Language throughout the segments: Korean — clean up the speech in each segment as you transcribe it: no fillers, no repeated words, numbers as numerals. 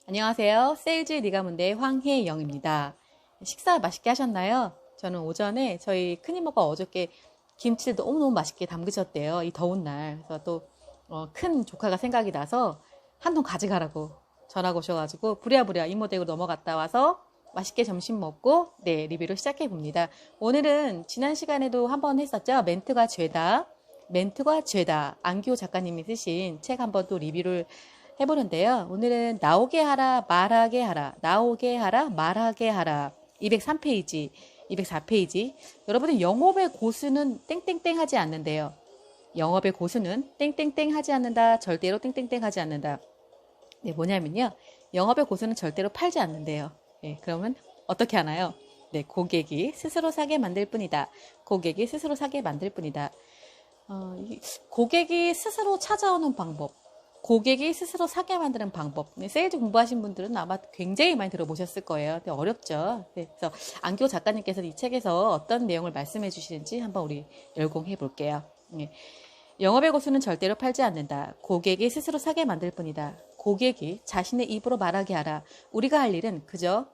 안녕하세요. 세일즈 니가문대 황혜영입니다. 식사 맛있게 하셨나요? 저는 오전에 저희 큰이모가 어저께 김치를 너무너무 맛있게 담그셨대요. 이 더운 날. 그래서 또 큰 조카가 생각이 나서 한 통 가져가라고 전화가 오셔가지고 부랴부랴 이모 댁으로 넘어갔다 와서 맛있게 점심 먹고 리뷰를 시작해 봅니다. 오늘은 지난 시간에도 한번 했었죠. 멘트가 죄다. 안기호 작가님이 쓰신 책 한번 또 리뷰를 해보는데요. 오늘은 나오게 하라 말하게 하라 나오게 하라 말하게 하라 203페이지 204페이지. 여러분은 영업의 고수는 땡땡땡 하지 않는데요. 영업의 고수는 땡땡땡 하지 않는다. 절대로 땡땡땡 하지 않는다. 네, 뭐냐면요. 영업의 고수는 절대로 팔지 않는데요. 네, 그러면 어떻게 하나요? 네, 고객이 스스로 사게 만들 뿐이다. 고객이 스스로 사게 만들 뿐이다. 고객이 스스로 찾아오는 방법, 고객이 스스로 사게 만드는 방법. 네, 세일즈 공부하신 분들은 아마 굉장히 많이 들어보셨을 거예요. 근데 어렵죠. 네, 그래서 안기호 작가님께서 이 책에서 어떤 내용을 말씀해 주시는지 한번 우리 열공해 볼게요. 네. 영업의 고수는 절대로 팔지 않는다. 고객이 스스로 사게 만들 뿐이다. 고객이 자신의 입으로 말하게 하라. 우리가 할 일은 그저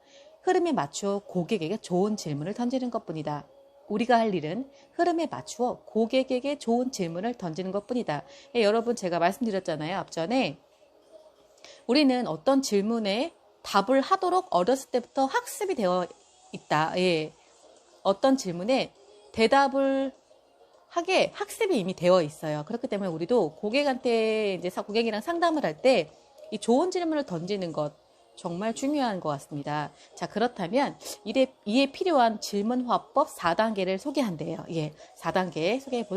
흐름에 맞추어 고객에게 좋은 질문을 던지는 것뿐이다. 우리가 할 일은 흐름에 맞추어 고객에게 좋은 질문을 던지는 것뿐이다. 여러분, 제가 말씀드렸잖아요. 앞전에 우리는 어떤 질문에 답을 하도록 어렸을 때부터 학습이 되어 있다. 예. 어떤 질문에 대답을 하게 학습이 이미 되어 있어요. 그렇기 때문에 우리도 고객한테 이제 고객이랑 상담을 할 때 이 좋은 질문을 던지는 것 정말 중요한 것 같습니다. 자, 그렇다면 이에 필요한 질문 화법 4단계를 소개한대요. 예, 4단계 소개해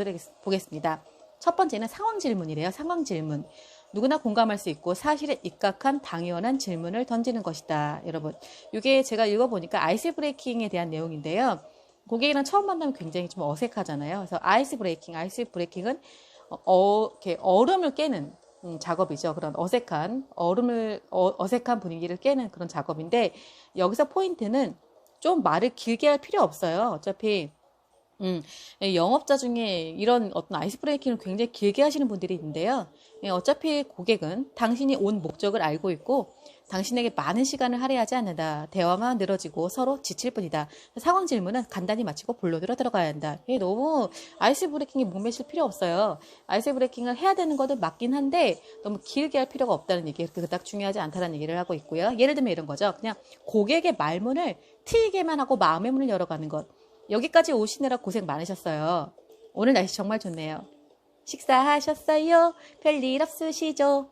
보겠습니다. 첫 번째는 상황 질문이래요. 상황 질문. 누구나 공감할 수 있고 사실에 입각한 당연한 질문을 던지는 것이다. 여러분, 이게 제가 읽어보니까 아이스 브레이킹에 대한 내용인데요. 고객이랑 처음 만나면 굉장히 좀 어색하잖아요. 그래서 아이스 브레이킹은 이렇게 얼음을 깨는 작업이죠. 그런 어색한 분위기를 깨는 그런 작업인데, 여기서 포인트는 좀 말을 길게 할 필요 없어요. 어차피 영업자 중에 이런 어떤 아이스 브레이킹을 굉장히 길게 하시는 분들이 있는데요. 어차피 고객은 당신이 온 목적을 알고 있고 당신에게 많은 시간을 할애하지 않는다. 대화만 늘어지고 서로 지칠 뿐이다. 상황 질문은 간단히 마치고 본론으로 들어가야 한다. 너무 아이스 브레이킹에 목매실 필요 없어요. 아이스 브레이킹을 해야 되는 것도 맞긴 한데 너무 길게 할 필요가 없다는 얘기, 그닥 중요하지 않다는 얘기를 하고 있고요. 예를 들면 이런 거죠. 그냥 고객의 말문을 트이게만 하고 마음의 문을 열어가는 것. 여기까지 오시느라 고생 많으셨어요. 오늘 날씨 정말 좋네요. 식사하셨어요? 별일 없으시죠?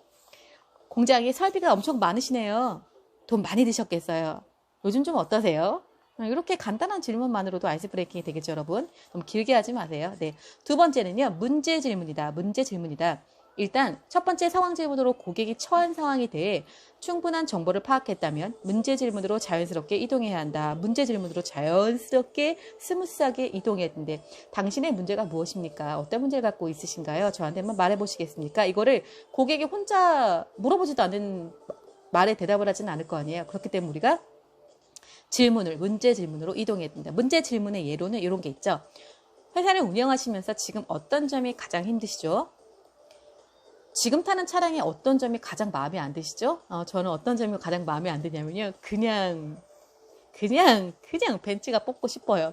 공장에 설비가 엄청 많으시네요. 돈 많이 드셨겠어요. 요즘 좀 어떠세요? 이렇게 간단한 질문만으로도 아이스 브레이킹이 되겠죠, 여러분? 너무 길게 하지 마세요. 네. 두 번째는요, 문제 질문이다. 일단 첫 번째 상황 질문으로 고객이 처한 상황에 대해 충분한 정보를 파악했다면 문제 질문으로 자연스럽게 이동해야 한다. 문제 질문으로 자연스럽게 스무스하게 이동해야 되는데, 당신의 문제가 무엇입니까? 어떤 문제를 갖고 있으신가요? 저한테 한번 말해보시겠습니까? 이거를 고객이 혼자 물어보지도 않는 말에 대답을 하지는 않을 거 아니에요. 그렇기 때문에 우리가 문제 질문으로 이동해야 된다. 문제 질문의 예로는 이런 게 있죠. 회사를 운영하시면서 지금 어떤 점이 가장 힘드시죠? 지금 타는 차량의 어떤 점이 가장 마음에 안 드시죠? 저는 어떤 점이 가장 마음에 안 드냐면요. 그냥 벤츠가 뽑고 싶어요.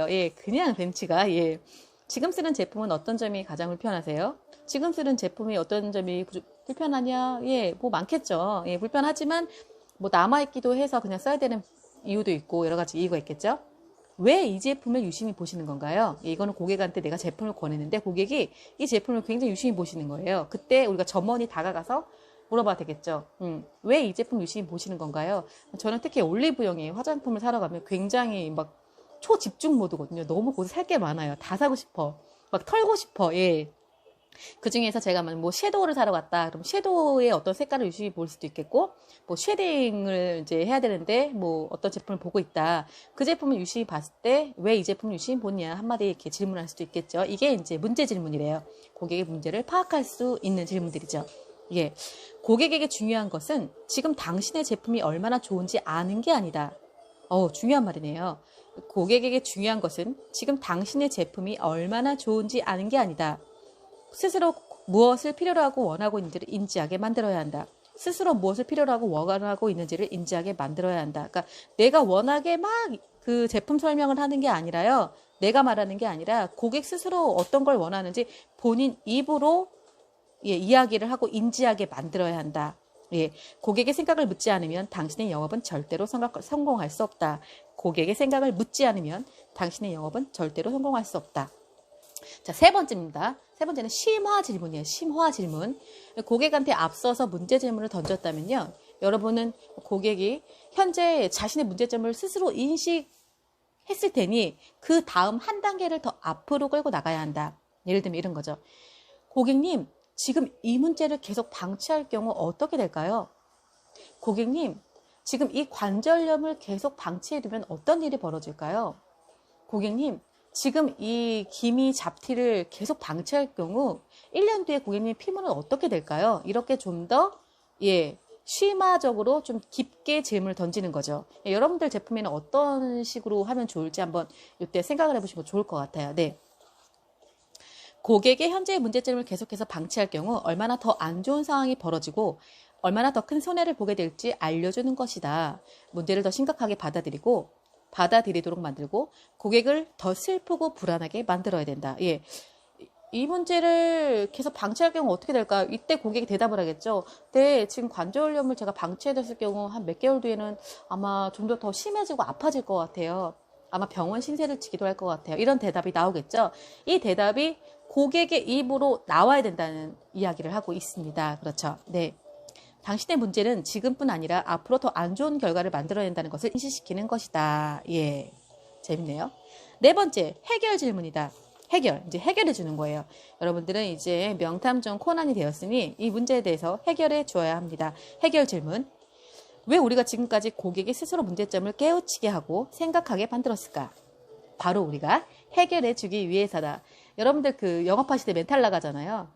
예, 그냥 벤츠가, 예. 지금 쓰는 제품은 어떤 점이 가장 불편하세요? 지금 쓰는 제품이 어떤 점이 불편하냐? 예, 뭐 많겠죠. 예, 불편하지만 뭐 남아있기도 해서 그냥 써야 되는 이유도 있고 여러 가지 이유가 있겠죠. 왜 이 제품을 유심히 보시는 건가요? 이거는 고객한테 내가 제품을 권했는데 고객이 이 제품을 굉장히 유심히 보시는 거예요. 그때 우리가 점원이 다가가서 물어봐도 되겠죠. 왜 이 제품 유심히 보시는 건가요? 저는 특히 올리브영에 화장품을 사러 가면 굉장히 막 초집중 모드거든요. 너무 거기서 살 게 많아요. 다 사고 싶어. 막 털고 싶어. 예. 그 중에서 제가 뭐 섀도우를 사러 갔다. 그럼 섀도우의 어떤 색깔을 유심히 볼 수도 있겠고, 뭐 쉐딩을 이제 해야 되는데, 뭐 어떤 제품을 보고 있다. 그 제품을 유심히 봤을 때, 왜 이 제품을 유심히 보냐? 한마디 이렇게 질문할 수도 있겠죠. 이게 이제 문제 질문이래요. 고객의 문제를 파악할 수 있는 질문들이죠. 예. 고객에게 중요한 것은 지금 당신의 제품이 얼마나 좋은지 아는 게 아니다. 중요한 말이네요. 고객에게 중요한 것은 지금 당신의 제품이 얼마나 좋은지 아는 게 아니다. 스스로 무엇을 필요로 하고 원하고 있는지를 인지하게 만들어야 한다. 스스로 무엇을 필요로 하고 원하고 있는지를 인지하게 만들어야 한다. 그러니까 내가 워낙에 막 그 제품 설명을 하는 게 아니라요. 내가 말하는 게 아니라 고객 스스로 어떤 걸 원하는지 본인 입으로 예, 이야기를 하고 인지하게 만들어야 한다. 예, 고객의 생각을 묻지 않으면 당신의 영업은 절대로 성공할 수 없다. 고객의 생각을 묻지 않으면 당신의 영업은 절대로 성공할 수 없다. 자, 세 번째입니다. 세 번째는 심화 질문이에요. 심화 질문. 고객한테 앞서서 문제 질문을 던졌다면요. 여러분은 고객이 현재 자신의 문제점을 스스로 인식했을 테니 그 다음 한 단계를 더 앞으로 끌고 나가야 한다. 예를 들면 이런 거죠. 고객님, 지금 이 문제를 계속 방치할 경우 어떻게 될까요? 고객님, 지금 이 관절염을 계속 방치해두면 어떤 일이 벌어질까요? 고객님, 지금 이 기미 잡티를 계속 방치할 경우 1년 뒤에 고객님 피부는 어떻게 될까요? 이렇게 좀 더 예, 심화적으로 좀 깊게 질문을 던지는 거죠. 예, 여러분들 제품에는 어떤 식으로 하면 좋을지 한번 이때 생각을 해보시면 좋을 것 같아요. 네. 고객의 현재의 문제점을 계속해서 방치할 경우 얼마나 더 안 좋은 상황이 벌어지고 얼마나 더 큰 손해를 보게 될지 알려주는 것이다. 문제를 더 심각하게 받아들이도록 만들고 고객을 더 슬프고 불안하게 만들어야 된다. 예. 이 문제를 계속 방치할 경우 어떻게 될까요? 이때 고객이 대답을 하겠죠. 네, 지금 관절염을 제가 방치해뒀을 경우 한 몇 개월 뒤에는 아마 좀 더 심해지고 아파질 것 같아요. 아마 병원 신세를 지기도 할 것 같아요. 이런 대답이 나오겠죠. 이 대답이 고객의 입으로 나와야 된다는 이야기를 하고 있습니다. 그렇죠. 네. 당신의 문제는 지금뿐 아니라 앞으로 더 안 좋은 결과를 만들어낸다는 것을 인식시키는 것이다. 예. 재밌네요. 네 번째, 해결 질문이다. 이제 해결해 주는 거예요. 여러분들은 이제 명탐정 코난이 되었으니 이 문제에 대해서 해결해 주어야 합니다. 해결 질문. 왜 우리가 지금까지 고객이 스스로 문제점을 깨우치게 하고 생각하게 만들었을까? 바로 우리가 해결해 주기 위해서다. 여러분들 그 영업하실 때 멘탈 나가잖아요.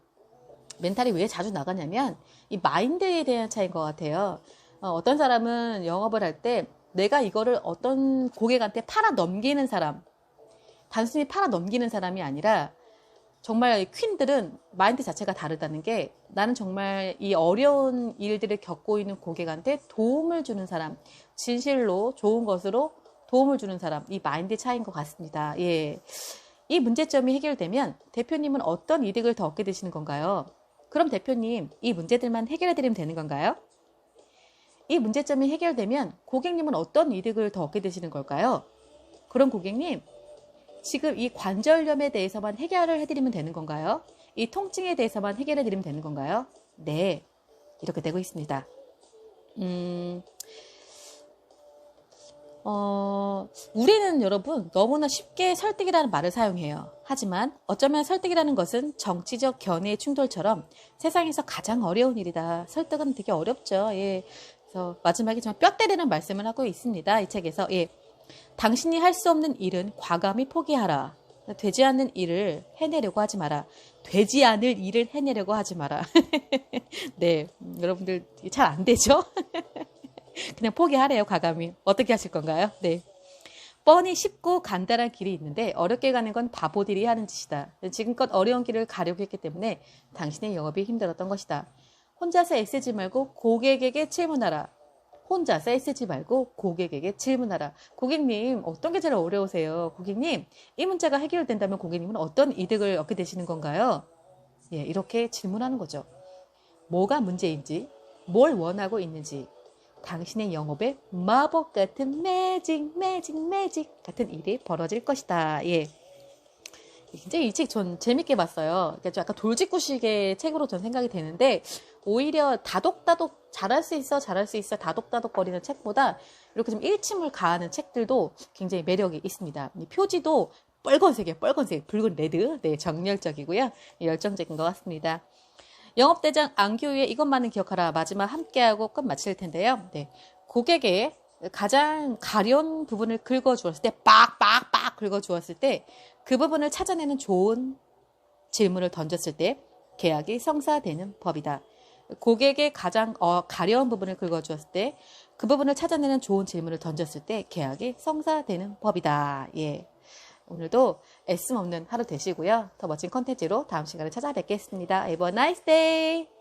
멘탈이 왜 자주 나가냐면 이 마인드에 대한 차이인 것 같아요. 어떤 사람은 영업을 할 때 내가 이거를 어떤 고객한테 팔아 넘기는 사람, 단순히 팔아 넘기는 사람이 아니라 정말 퀸들은 마인드 자체가 다르다는 게 나는 정말 이 어려운 일들을 겪고 있는 고객한테 도움을 주는 사람, 진실로 좋은 것으로 도움을 주는 사람, 이 마인드 차이인 것 같습니다. 예. 이 문제점이 해결되면 대표님은 어떤 이득을 더 얻게 되시는 건가요? 그럼 대표님, 이 문제들만 해결해드리면 되는 건가요? 이 문제점이 해결되면 고객님은 어떤 이득을 더 얻게 되시는 걸까요? 그럼 고객님, 지금 이 관절염에 대해서만 해결을 해드리면 되는 건가요? 이 통증에 대해서만 해결해드리면 되는 건가요? 네, 이렇게 되고 있습니다. 우리는 여러분 너무나 쉽게 설득이라는 말을 사용해요. 하지만 어쩌면 설득이라는 것은 정치적 견해의 충돌처럼 세상에서 가장 어려운 일이다. 설득은 되게 어렵죠. 예. 그래서 마지막에 정말 뼈 때리는 말씀을 하고 있습니다. 이 책에서. 예. 당신이 할 수 없는 일은 과감히 포기하라. 되지 않는 일을 해내려고 하지 마라. 되지 않을 일을 해내려고 하지 마라. 네, 여러분들 잘 안 되죠? 그냥 포기하래요, 과감히. 어떻게 하실 건가요? 네. 뻔히 쉽고 간단한 길이 있는데 어렵게 가는 건 바보들이 하는 짓이다. 지금껏 어려운 길을 가려고 했기 때문에 당신의 영업이 힘들었던 것이다. 혼자서 애쓰지 말고 고객에게 질문하라. 혼자서 애쓰지 말고 고객에게 질문하라. 고객님, 어떤 게 제일 어려우세요? 고객님, 이 문제가 해결된다면 고객님은 어떤 이득을 얻게 되시는 건가요? 예, 이렇게 질문하는 거죠. 뭐가 문제인지, 뭘 원하고 있는지, 당신의 영업에 마법 같은 매직 같은 일이 벌어질 것이다. 예. 굉장히 이 책 전 재밌게 봤어요. 그러니까 좀 약간 돌직구식의 책으로 전 생각이 되는데, 오히려 다독다독 잘할 수 있어 다독다독거리는 책보다 이렇게 좀 일침을 가하는 책들도 굉장히 매력이 있습니다. 이 표지도 빨간색이에요. 빨간색, 붉은 레드. 네, 정열적이고요. 열정적인 것 같습니다. 영업대장 안규희의 이것만은 기억하라. 마지막 함께하고 끝 마칠 텐데요. 네, 고객의 가장 가려운 부분을 긁어주었을 때, 빡빡빡 긁어주었을 때 그 부분을 찾아내는 좋은 질문을 던졌을 때 계약이 성사되는 법이다. 고객의 가장 가려운 부분을 긁어주었을 때 그 부분을 찾아내는 좋은 질문을 던졌을 때 계약이 성사되는 법이다. 예. 오늘도 애씀 없는 하루 되시고요. 더 멋진 컨텐츠로 다음 시간에 찾아뵙겠습니다. Have a nice day!